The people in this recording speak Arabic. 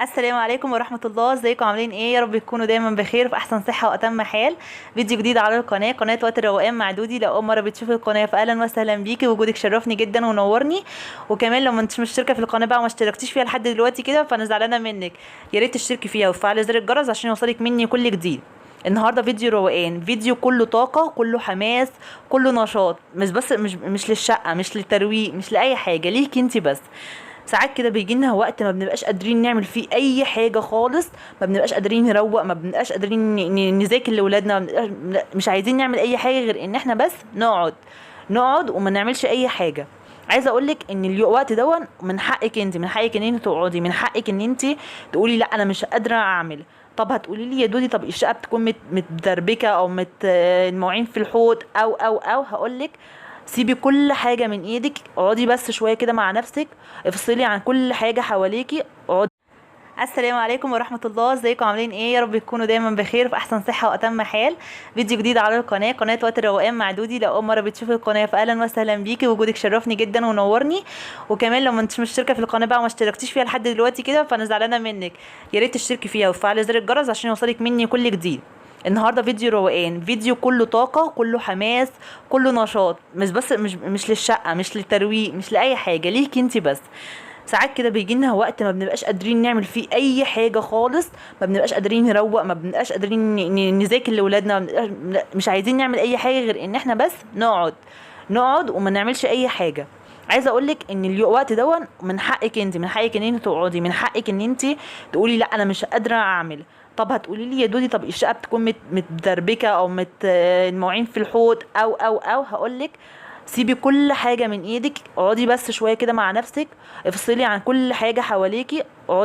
السلام عليكم ورحمة الله. ازيكم عاملين ايه؟ يا رب تكونوا دايما بخير في احسن صحة واتم حال. فيديو جديد على قناة وقت الروقان مع دودي. لو اول مرة بتشوفي القناة فاهلا وسهلا بيكي، وجودك شرفني جدا ونورني. وكمان لو ما انتش مشتركة في القناة بقى وما اشتركتيش فيها لحد دلوقتي كده فانا زعلانة منك. يا ريت تشتركي فيها وتفعلي زر الجرس عشان يوصلك مني كل جديد. النهارده فيديو روقان، فيديو كله طاقة، كله حماس، كله نشاط. مش للشقة، مش للترويق، مش لأي حاجة، ليكي انتي بس. ساعات كده بيجي لنا وقت ما بنبقاش قادرين نعمل فيه اي حاجه خالص، ما بنبقاش قادرين نروق، ما بنبقاش قادرين نذاكر لاولادنا، مش عايزين نعمل اي حاجه غير ان احنا بس نقعد وما نعملش اي حاجه. عايزه اقول لك ان الوقت دون من حقك انت، من حقك ان انت تقعدي، من حقك ان انت تقولي لا انا مش قادره اعمل. طب هتقولي لي يا دودي طب الشقه بتكون متدربكه او المواعين في الحوض او هقول لك سيبي كل حاجة من ايدك، اقعدي بس شوية كده مع نفسك، افصلي عن كل حاجة حواليكي، اقعدي. السلام عليكم ورحمة الله. ازيكم عاملين ايه؟ يا رب تكونوا دايما بخير في احسن صحة واتم حال. فيديو جديد على قناة وقت الروقان مع دودي. لو اول مرة بتشوفي القناة فاهلا وسهلا بيكي، وجودك شرفني جدا ونورني. وكمان لو ما انتش مشتركة في القناة بقى وما اشتركتيش فيها لحد دلوقتي كده فانا زعلانة منك. يا ريت تشتركي فيها وتفعلي زر الجرس عشان يوصلك مني كل جديد. النهارده فيديو روقان، فيديو كله طاقة، كله حماس، كله نشاط. مش للشقة، مش للترويق، مش لأي حاجة، ليكي انتي بس. ساعات كده بيجي لنا وقت ما بنبقاش قادرين نعمل فيه اي حاجه خالص، ما بنبقاش قادرين نروق، ما بنبقاش قادرين نذاكر لاولادنا، مش عايزين نعمل اي حاجه غير ان احنا بس نقعد وما نعملش اي حاجه. عايزه اقول لك ان الوقت دون من حقك انت، من حقك ان انت تقعدي، من حقك ان انت تقولي لا انا مش قادره اعمل. طب هتقولي لي يا دودي طب الشقه بتكون متدربكه او المواعين في الحوض او هقول لك سيبي كل حاجة من ايدك، اقعدي بس شوية كده مع نفسك، افصلي عن كل حاجة حواليكي، اقعدي.